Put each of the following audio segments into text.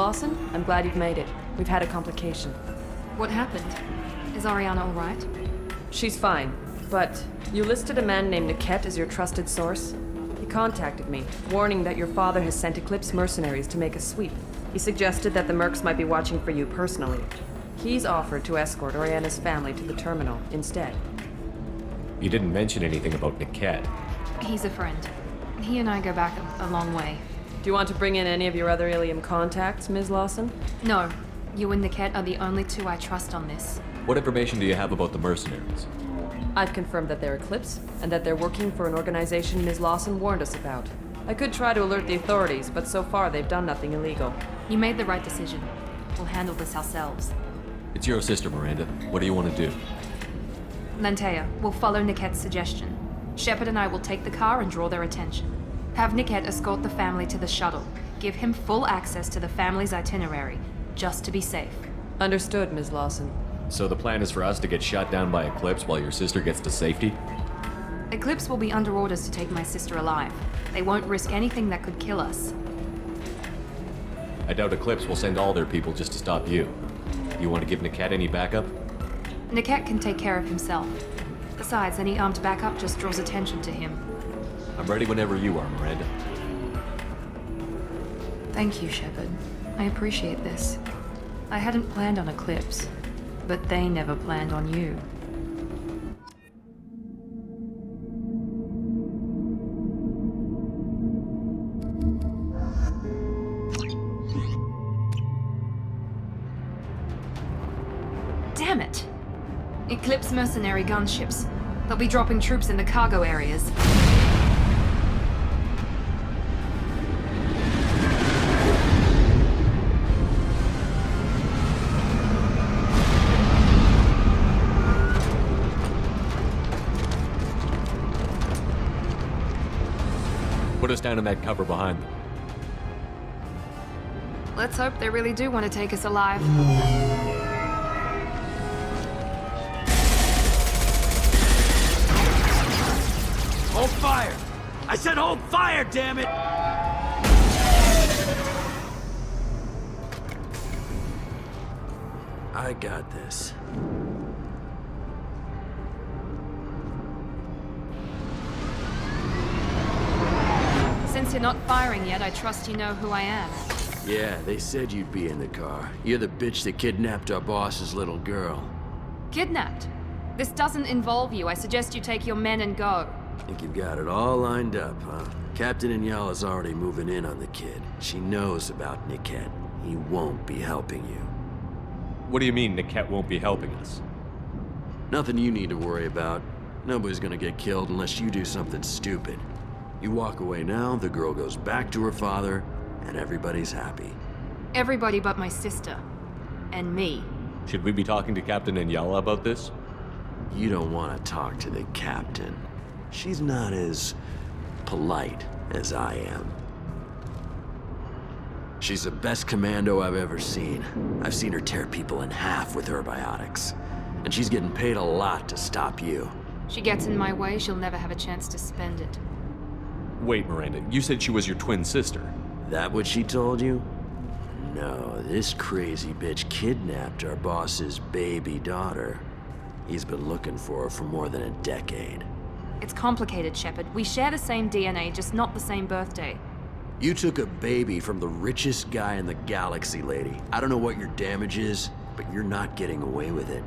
Lawson, I'm glad you've made it. We've had a complication. What happened? Is Ariana all right? She's fine, but you listed a man named Niket as your trusted source. He contacted me, warning that your father has sent Eclipse mercenaries to make a sweep. He suggested that the mercs might be watching for you personally. He's offered to escort Oriana's family to the terminal instead. You didn't mention anything about Niket. He's a friend. He and I go back a long way. Do you want to bring in any of your other Ilium contacts, Ms. Lawson? No. You and Niket are the only two I trust on this. What information do you have about the mercenaries? I've confirmed that they're Eclipse, and that they're working for an organization Ms. Lawson warned us about. I could try to alert the authorities, but so far they've done nothing illegal. You made the right decision. We'll handle this ourselves. It's your sister, Miranda. What do you want to do? Lantea, we'll follow Niket's suggestion. Shepard and I will take the car and draw their attention. Have Niket escort the family to the shuttle. Give him full access to the family's itinerary, just to be safe. Understood, Ms. Lawson. So the plan is for us to get shot down by Eclipse while your sister gets to safety? Eclipse will be under orders to take my sister alive. They won't risk anything that could kill us. I doubt Eclipse will send all their people just to stop you. You want to give Niket any backup? Niket can take care of himself. Besides, any armed backup just draws attention to him. I'm ready whenever you are, Miranda. Thank you, Shepard. I appreciate this. I hadn't planned on Eclipse, but they never planned on you. Damn it! Eclipse mercenary gunships. They'll be dropping troops in the cargo areas. Put us down in that cover behind them. Let's hope they really do want to take us alive. Hold fire! I said hold fire, damn it! I got this. Since you're not firing yet, I trust you know who I am. Yeah, they said you'd be in the car. You're the bitch that kidnapped our boss's little girl. Kidnapped? This doesn't involve you. I suggest you take your men and go. Think you've got it all lined up, huh? Captain Enyala's already moving in on the kid. She knows about Niket. He won't be helping you. What do you mean Niket won't be helping us? Nothing you need to worry about. Nobody's gonna get killed unless you do something stupid. You walk away now, the girl goes back to her father, and everybody's happy. Everybody but my sister. And me. Should we be talking to Captain Enyala about this? You don't want to talk to the captain. She's not as polite as I am. She's the best commando I've ever seen. I've seen her tear people in half with her biotics. And she's getting paid a lot to stop you. She gets in my way, she'll never have a chance to spend it. Wait, Miranda, you said she was your twin sister. That what she told you? No, this crazy bitch kidnapped our boss's baby daughter. He's been looking for her for more than a decade. It's complicated, Shepard. We share the same DNA, just not the same birthday. You took a baby from the richest guy in the galaxy, lady. I don't know what your damage is, but you're not getting away with it.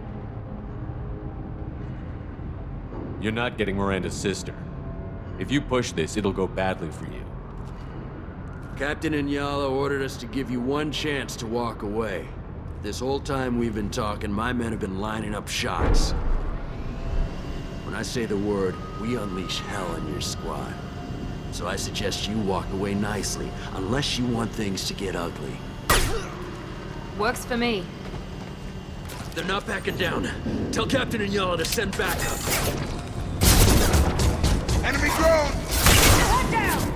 You're not getting Miranda's sister. If you push this, it'll go badly for you. Captain Enyala ordered us to give you one chance to walk away. This whole time we've been talking, my men have been lining up shots. When I say the word, we unleash hell in your squad. So I suggest you walk away nicely, unless you want things to get ugly. Works for me. They're not backing down. Tell Captain Enyala to send backup. Enemy drone! One down!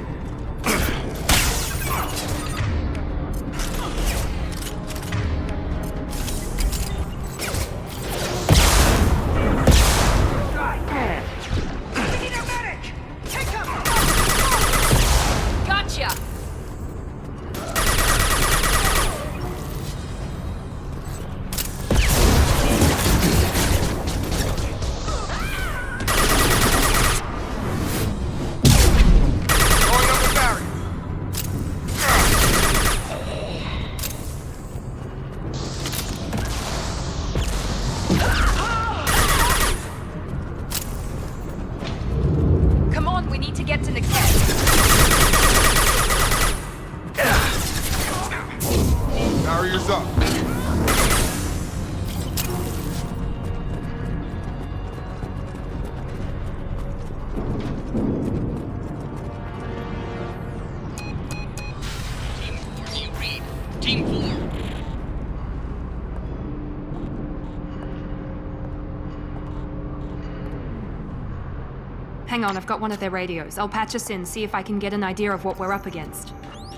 Hang on, I've got one of their radios. I'll patch us in, see if I can get an idea of what we're up against.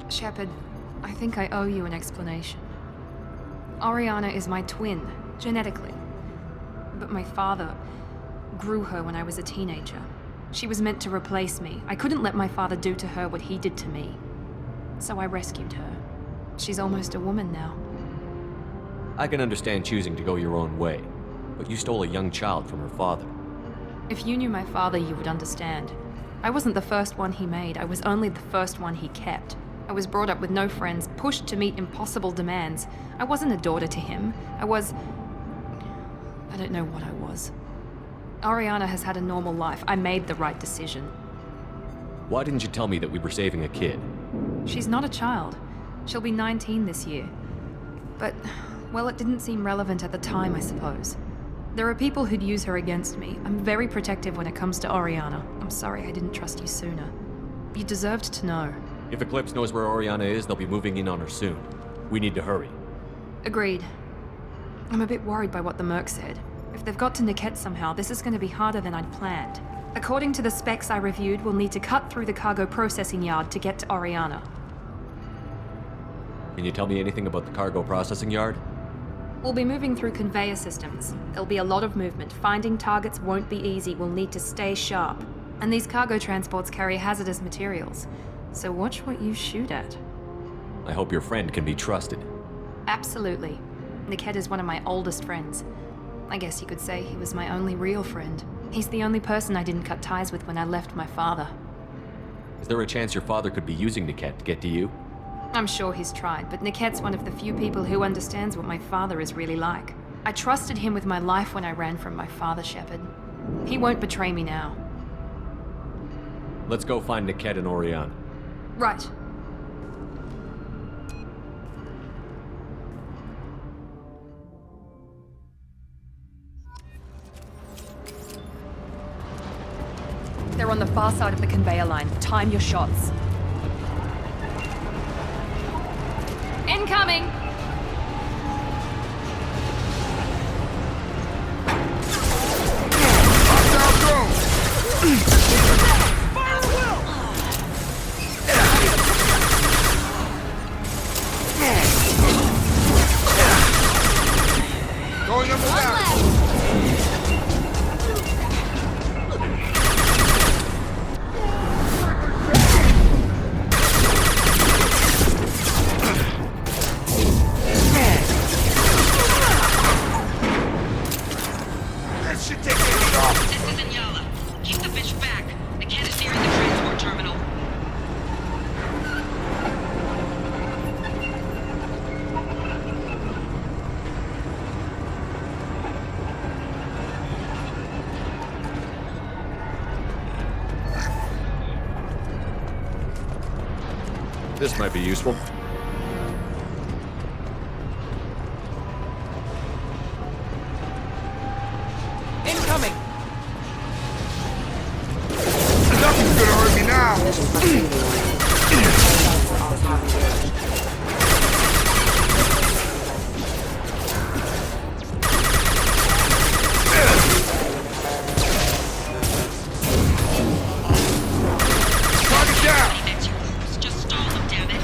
Shepard, I think I owe you an explanation. Oriana is my twin, genetically. But my father grew her when I was a teenager. She was meant to replace me. I couldn't let my father do to her what he did to me. So I rescued her. She's almost a woman now. I can understand choosing to go your own way, but you stole a young child from her father. If you knew my father, you would understand. I wasn't the first one he made. I was only the first one he kept. I was brought up with no friends, pushed to meet impossible demands. I wasn't a daughter to him. I don't know what I was. Oriana has had a normal life. I made the right decision. Why didn't you tell me that we were saving a kid? She's not a child. She'll be 19 this year. But, well, it didn't seem relevant at the time, I suppose. There are people who'd use her against me. I'm very protective when it comes to Oriana. I'm sorry I didn't trust you sooner. You deserved to know. If Eclipse knows where Oriana is, they'll be moving in on her soon. We need to hurry. Agreed. I'm a bit worried by what the Merc said. If they've got to Niket somehow, this is going to be harder than I'd planned. According to the specs I reviewed, we'll need to cut through the cargo processing yard to get to Oriana. Can you tell me anything about the cargo processing yard? We'll be moving through conveyor systems. There'll be a lot of movement. Finding targets won't be easy. We'll need to stay sharp. And these cargo transports carry hazardous materials. So watch what you shoot at. I hope your friend can be trusted. Absolutely. Niket is one of my oldest friends. I guess you could say he was my only real friend. He's the only person I didn't cut ties with when I left my father. Is there a chance your father could be using Niket to get to you? I'm sure he's tried, but Niket's one of the few people who understands what my father is really like. I trusted him with my life when I ran from my father, Shepard. He won't betray me now. Let's go find Niket and Oriana. Right. They're on the far side of the conveyor line. Time your shots. Incoming! Going up and down. That should take it off. This is Enyala. Keep the bitch back. Niket is nearing the transport terminal. This might be useful. Incoming! Nothing's gonna hurt me now. Target down. That's your moves. Just stall them, damn it.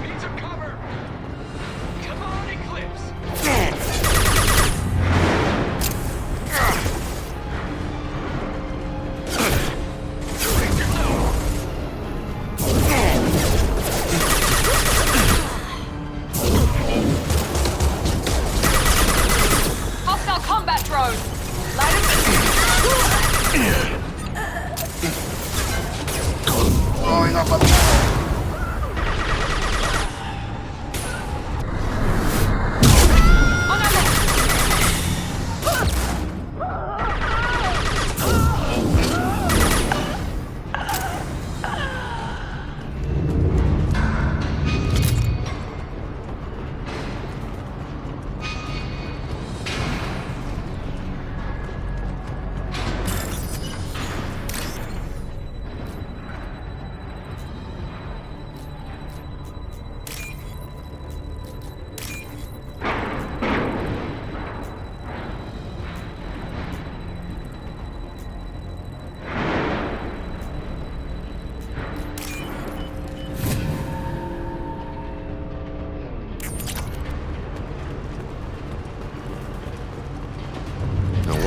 Need some cover! Come on, Eclipse! Hostile combat drone! Blowing up a... On our left!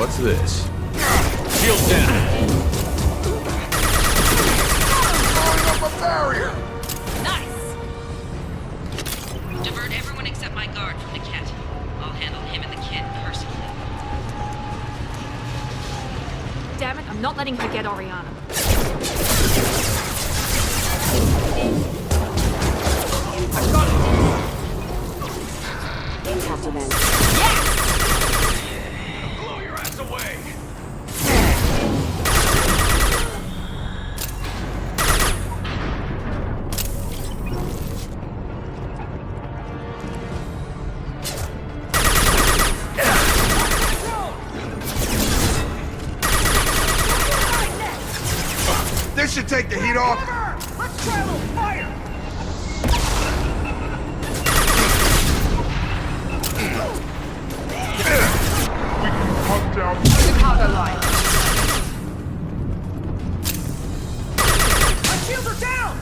What's this? Shield down! Throwing up a barrier! Nice! Divert everyone except my guard from Niket. I'll handle him and the kid personally. Damn it, I'm not letting her get Oriana. Blow your ass away! This should take the heat off. Let's try a little fire! We can pump down. Chicago line. My shields are down!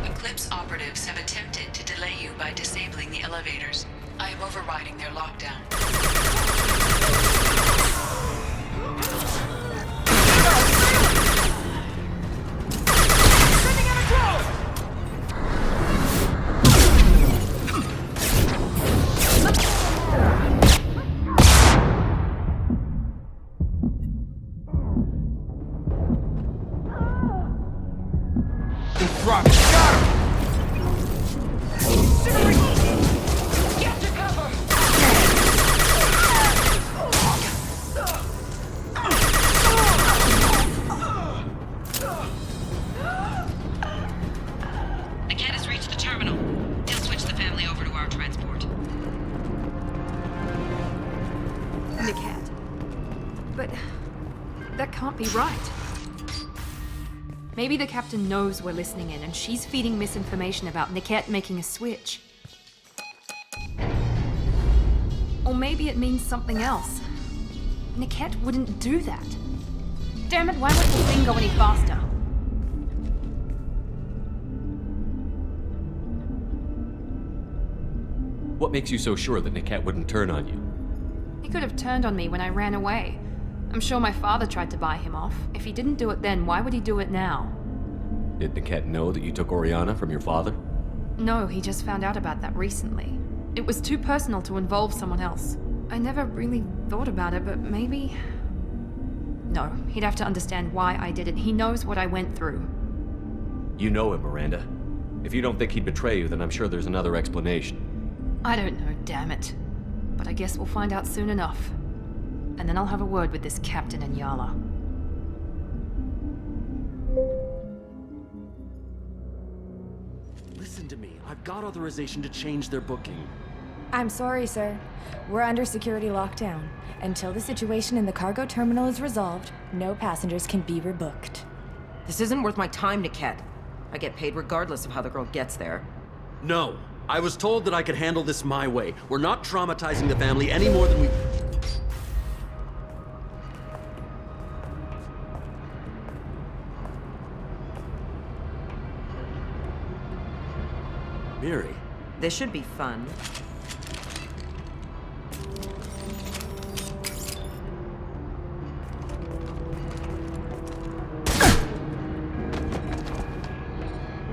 Eclipse operatives have attempted to delay you by disabling the elevators. I am overriding their lockdown. Sending out a drone! Drop it. Got him. Get to cover! Niket has reached the terminal. He'll switch the family over to our transport. Niket. But that can't be right. Maybe the captain knows we're listening in and she's feeding misinformation about Niket making a switch. Or maybe it means something else. Niket wouldn't do that. Damn it, why won't the thing go any faster? What makes you so sure that Niket wouldn't turn on you? He could have turned on me when I ran away. I'm sure my father tried to buy him off. If he didn't do it then, why would he do it now? Did Niket know that you took Oriana from your father? No, he just found out about that recently. It was too personal to involve someone else. I never really thought about it, but maybe... No, he'd have to understand why I did it. He knows what I went through. You know him, Miranda. If you don't think he'd betray you, then I'm sure there's another explanation. I don't know, damn it. But I guess we'll find out soon enough. And then I'll have a word with this Captain Enyala. Listen to me. I've got authorization to change their booking. I'm sorry, sir. We're under security lockdown. Until the situation in the cargo terminal is resolved, no passengers can be rebooked. This isn't worth my time, Niket. I get paid regardless of how the girl gets there. No. I was told that I could handle this my way. We're not traumatizing the family any more than we... Miri. This should be fun.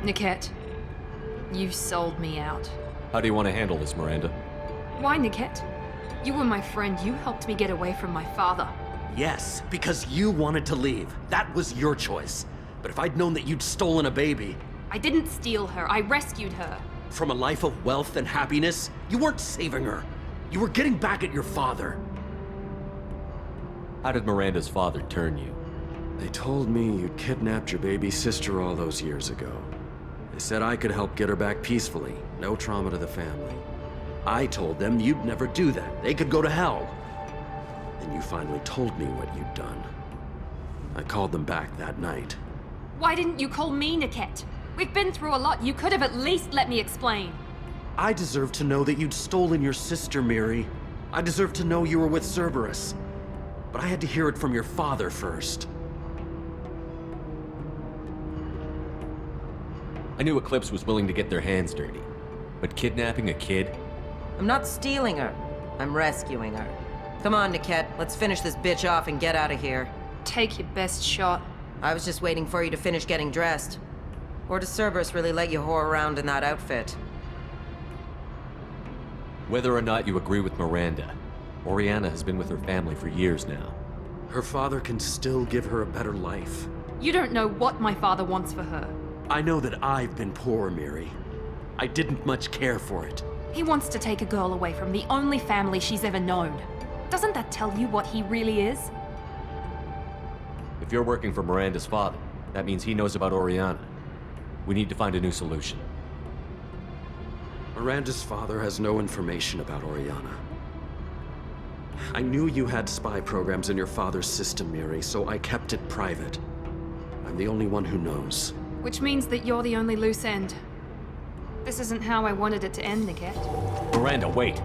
Niket, You sold me out. How do you want to handle this, Miranda? Why, Niket? You were my friend. You helped me get away from my father. Yes, because you wanted to leave. That was your choice. But if I'd known that you'd stolen a baby... I didn't steal her. I rescued her. From a life of wealth and happiness, you weren't saving her. You were getting back at your father. How did Miranda's father turn you? They told me you'd kidnapped your baby sister all those years ago. They said I could help get her back peacefully. No trauma to the family. I told them you'd never do that. They could go to hell. Then you finally told me what you'd done. I called them back that night. Why didn't you call me, Niket? We've been through a lot. You could have at least let me explain. I deserve to know that you'd stolen your sister, Miri. I deserve to know you were with Cerberus. But I had to hear it from your father first. I knew Eclipse was willing to get their hands dirty. But kidnapping a kid? I'm not stealing her. I'm rescuing her. Come on, Niket. Let's finish this bitch off and get out of here. Take your best shot. I was just waiting for you to finish getting dressed. Or does Cerberus really let you whore around in that outfit? Whether or not you agree with Miranda, Oriana has been with her family for years now. Her father can still give her a better life. You don't know what my father wants for her. I know that I've been poor, Miri. I didn't much care for it. He wants to take a girl away from the only family she's ever known. Doesn't that tell you what he really is? If you're working for Miranda's father, that means he knows about Oriana. We need to find a new solution. Miranda's father has no information about Oriana. I knew you had spy programs in your father's system, Miri, so I kept it private. I'm the only one who knows. Which means that you're the only loose end. This isn't how I wanted it to end, Niket. Miranda, wait!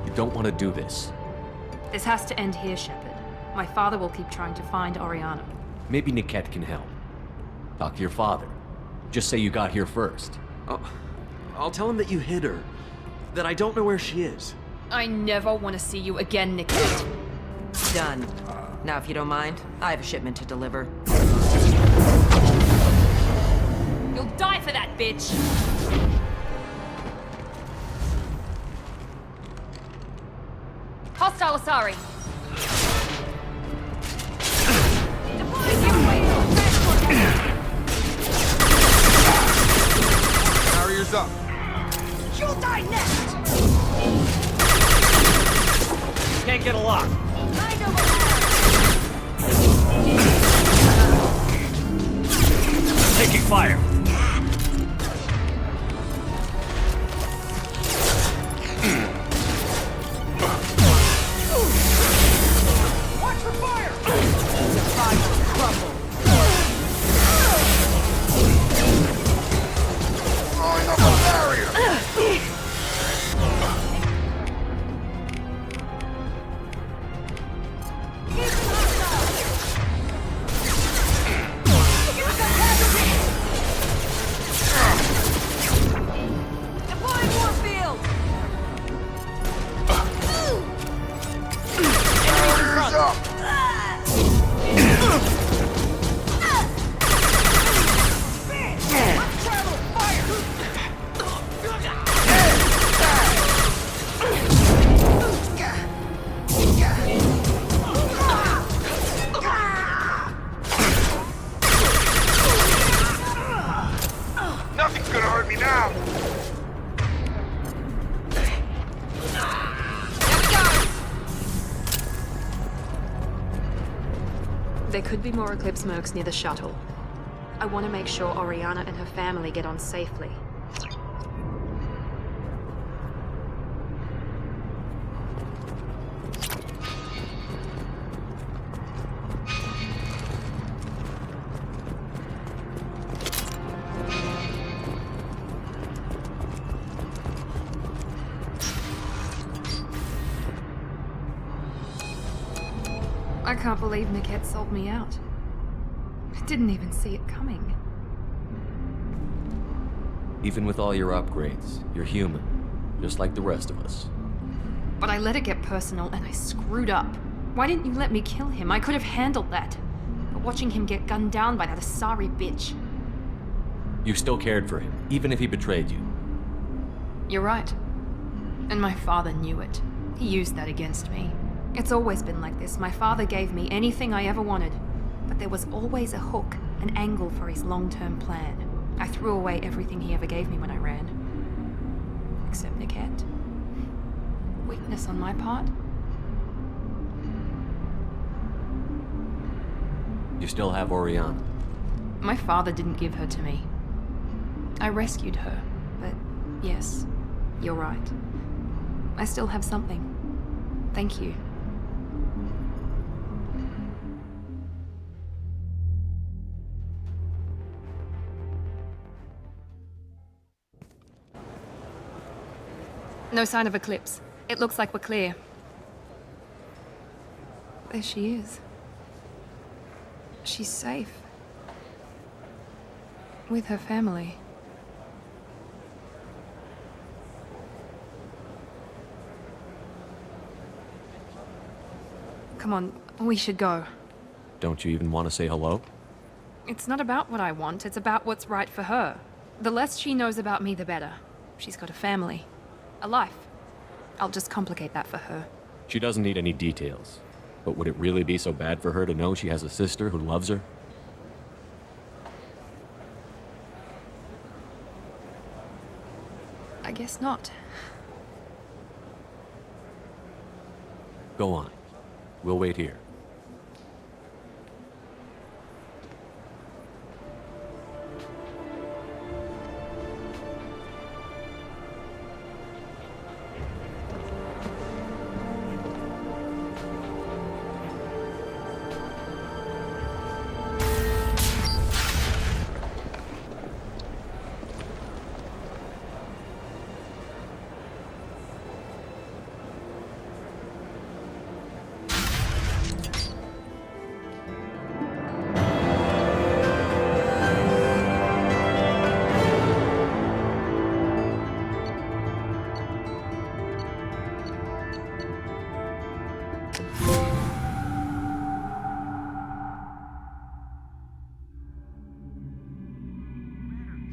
You don't want to do this. This has to end here, Shepard. My father will keep trying to find Oriana. Maybe Niket can help. Talk to your father. Just say you got here first. I'll tell him that you hid her. That I don't know where she is. I never want to see you again, Niket. Done. Now, if you don't mind, I have a shipment to deliver. You'll die for that, bitch! Hostile Asari! Barriers up. You'll die next! Can't get a lock. I know what Taking fire. Watch for fire! Throwing up a barrier. Deploying warfield! Barriers up. Let's travel! Fire! Nothing's gonna hurt me now. There could be more Eclipse mercs near the shuttle. I want to make sure Oriana and her family get on safely. I can't believe Niket sold me out. I didn't even see it coming. Even with all your upgrades, you're human, just like the rest of us. But I let it get personal and I screwed up. Why didn't you let me kill him? I could have handled that. But watching him get gunned down by that Asari bitch. You still cared for him, even if he betrayed you. You're right. And my father knew it. He used that against me. It's always been like this. My father gave me anything I ever wanted. But there was always a hook, an angle for his long-term plan. I threw away everything he ever gave me when I ran. Except Niket. Weakness on my part. You still have Oriana. My father didn't give her to me. I rescued her, but yes, you're right. I still have something. Thank you. No sign of Eclipse. It looks like we're clear. There she is. She's safe. With her family. Come on, we should go. Don't you even want to say hello? It's not about what I want, it's about what's right for her. The less she knows about me, the better. She's got a family. A life. I'll just complicate that for her. She doesn't need any details. But would it really be so bad for her to know she has a sister who loves her? I guess not. Go on. We'll wait here.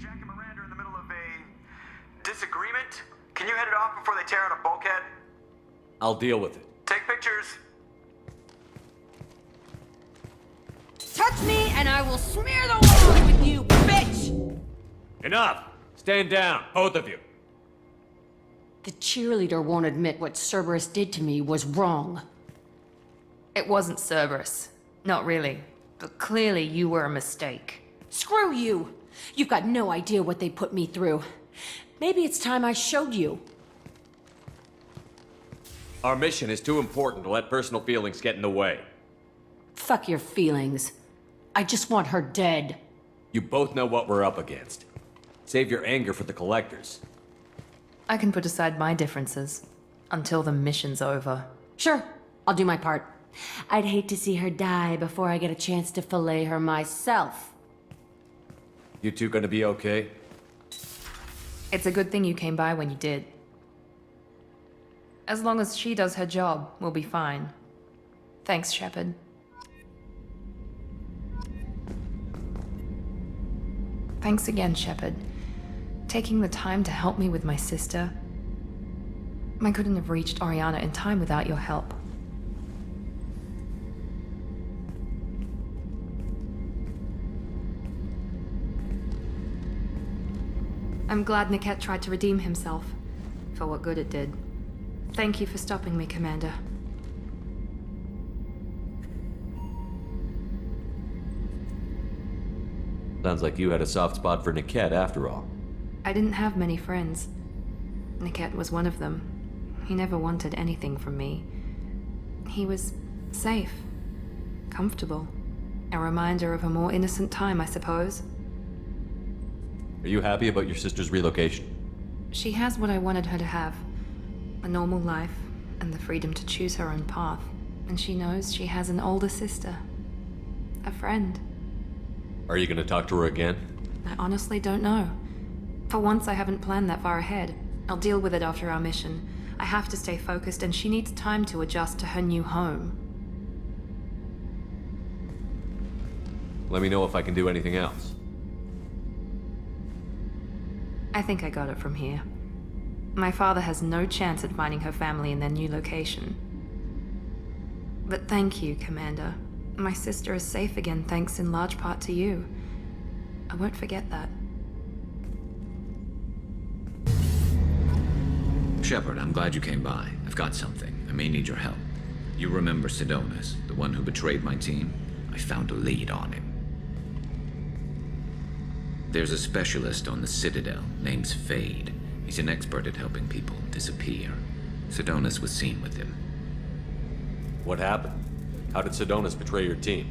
Jack and Miranda are in the middle of a disagreement. Can you head it off before they tear out a bulkhead? I'll deal with it. Take pictures. Touch me and I will smear the walls with you, bitch! Enough! Stand down, both of you. The cheerleader won't admit what Cerberus did to me was wrong. It wasn't Cerberus. Not really. But clearly you were a mistake. Screw you! You've got no idea what they put me through. Maybe it's time I showed you. Our mission is too important to let personal feelings get in the way. Fuck your feelings. I just want her dead. You both know what we're up against. Save your anger for the collectors. I can put aside my differences. Until the mission's over. Sure, I'll do my part. I'd hate to see her die before I get a chance to fillet her myself. You two gonna be okay? It's a good thing you came by when you did. As long as she does her job, we'll be fine. Thanks, Shepard. Thanks again, Shepard. Taking the time to help me with my sister. I couldn't have reached Oriana in time without your help. I'm glad Niket tried to redeem himself, for what good it did. Thank you for stopping me, Commander. Sounds like you had a soft spot for Niket after all. I didn't have many friends. Niket was one of them. He never wanted anything from me. He was safe, comfortable. A reminder of a more innocent time, I suppose. Are you happy about your sister's relocation? She has what I wanted her to have. A normal life, and the freedom to choose her own path. And she knows she has an older sister. A friend. Are you gonna talk to her again? I honestly don't know. For once, I haven't planned that far ahead. I'll deal with it after our mission. I have to stay focused, and she needs time to adjust to her new home. Let me know if I can do anything else. I think I got it from here. My father has no chance at finding her family in their new location. But thank you, Commander. My sister is safe again thanks in large part to you. I won't forget that. Shepard, I'm glad you came by. I've got something. I may need your help. You remember Sidonis, the one who betrayed my team? I found a lead on him. There's a specialist on the Citadel named Fade. He's an expert at helping people disappear. Sidonis was seen with him. What happened? How did Sidonis betray your team?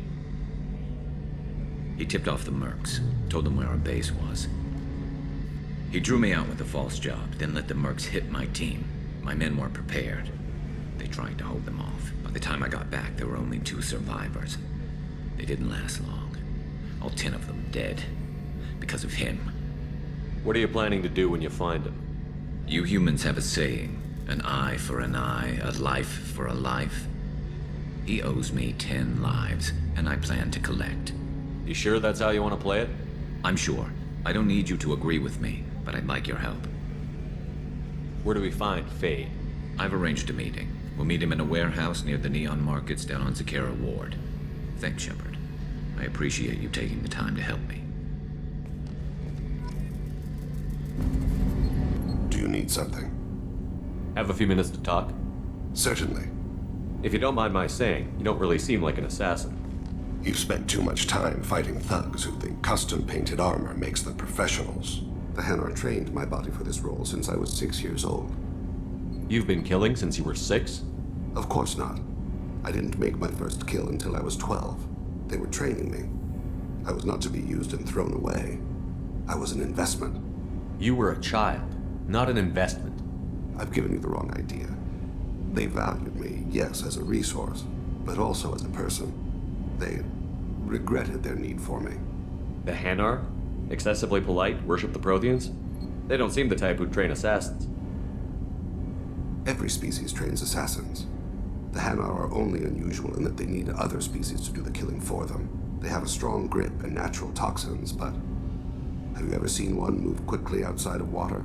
He tipped off the mercs, told them where our base was. He drew me out with a false job, then let the mercs hit my team. My men weren't prepared. They tried to hold them off. By the time I got back, there were only 2 survivors. They didn't last long. All 10 of them dead. Because of him. What are you planning to do when you find him? You humans have a saying, an eye for an eye, a life for a life. He owes me 10 lives, and I plan to collect. You sure that's how you want to play it? I'm sure. I don't need you to agree with me, but I'd like your help. Where do we find Fade? I've arranged a meeting. We'll meet him in a warehouse near the Neon Markets down on Zakera Ward. Thanks, Shepard. I appreciate you taking the time to help me. Do you need something? Have a few minutes to talk? Certainly. If you don't mind my saying, you don't really seem like an assassin. You've spent too much time fighting thugs who think custom-painted armor makes them professionals. The Hanar trained my body for this role since I was 6 years old. You've been killing since you were 6? Of course not. I didn't make my first kill until I was 12. They were training me. I was not to be used and thrown away. I was an investment. You were a child, not an investment. I've given you the wrong idea. They valued me, yes, as a resource, but also as a person. They regretted their need for me. The Hanar? Excessively polite, worship the Protheans? They don't seem the type who'd train assassins. Every species trains assassins. The Hanar are only unusual in that they need other species to do the killing for them. They have a strong grip and natural toxins, but have you ever seen one move quickly outside of water?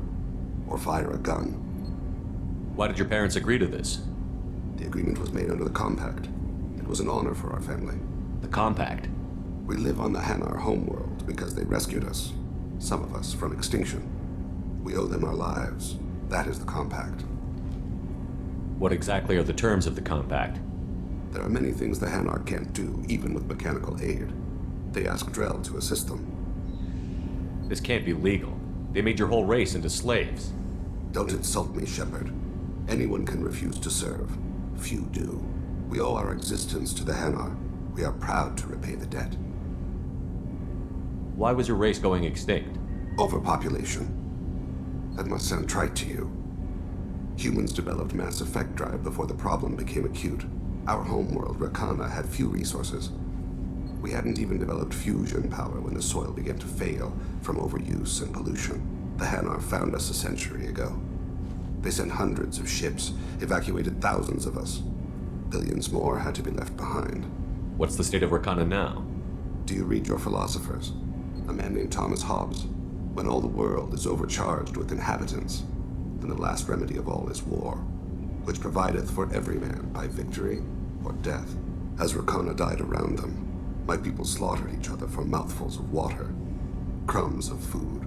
Or fire a gun? Why did your parents agree to this? The agreement was made under the Compact. It was an honor for our family. The Compact? We live on the Hanar homeworld because they rescued us. Some of us from extinction. We owe them our lives. That is the Compact. What exactly are the terms of the Compact? There are many things the Hanar can't do, even with mechanical aid. They ask Drell to assist them. This can't be legal. They made your whole race into slaves. Don't insult me, Shepard. Anyone can refuse to serve. Few do. We owe our existence to the Hanar. We are proud to repay the debt. Why was your race going extinct? Overpopulation. That must sound trite to you. Humans developed mass effect drive before the problem became acute. Our homeworld, Rakana, had few resources. We hadn't even developed fusion power when the soil began to fail from overuse and pollution. The Hanar found us a century ago. They sent hundreds of ships, evacuated thousands of us. Billions more had to be left behind. What's the state of Rakana now? Do you read your philosophers? A man named Thomas Hobbes. When all the world is overcharged with inhabitants, then the last remedy of all is war, which provideth for every man by victory or death. As Rakana died around them, my people slaughtered each other for mouthfuls of water, crumbs of food.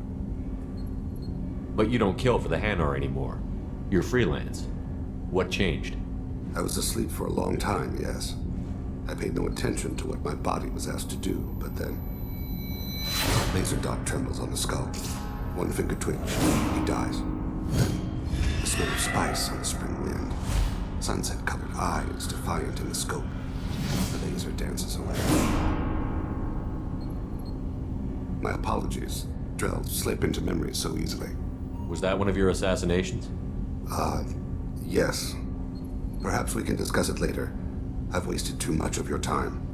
But you don't kill for the Hanar anymore. You're freelance. What changed? I was asleep for a long time, yes. I paid no attention to what my body was asked to do, but then... Laser dot trembles on the skull. One finger twitch. He dies. Then, the smell of spice on the spring wind. Sunset-colored eyes defiant in the scope. The laser dances away. My apologies. Drell slip into memory so easily. Was that one of your assassinations? Yes. Perhaps we can discuss it later. I've wasted too much of your time.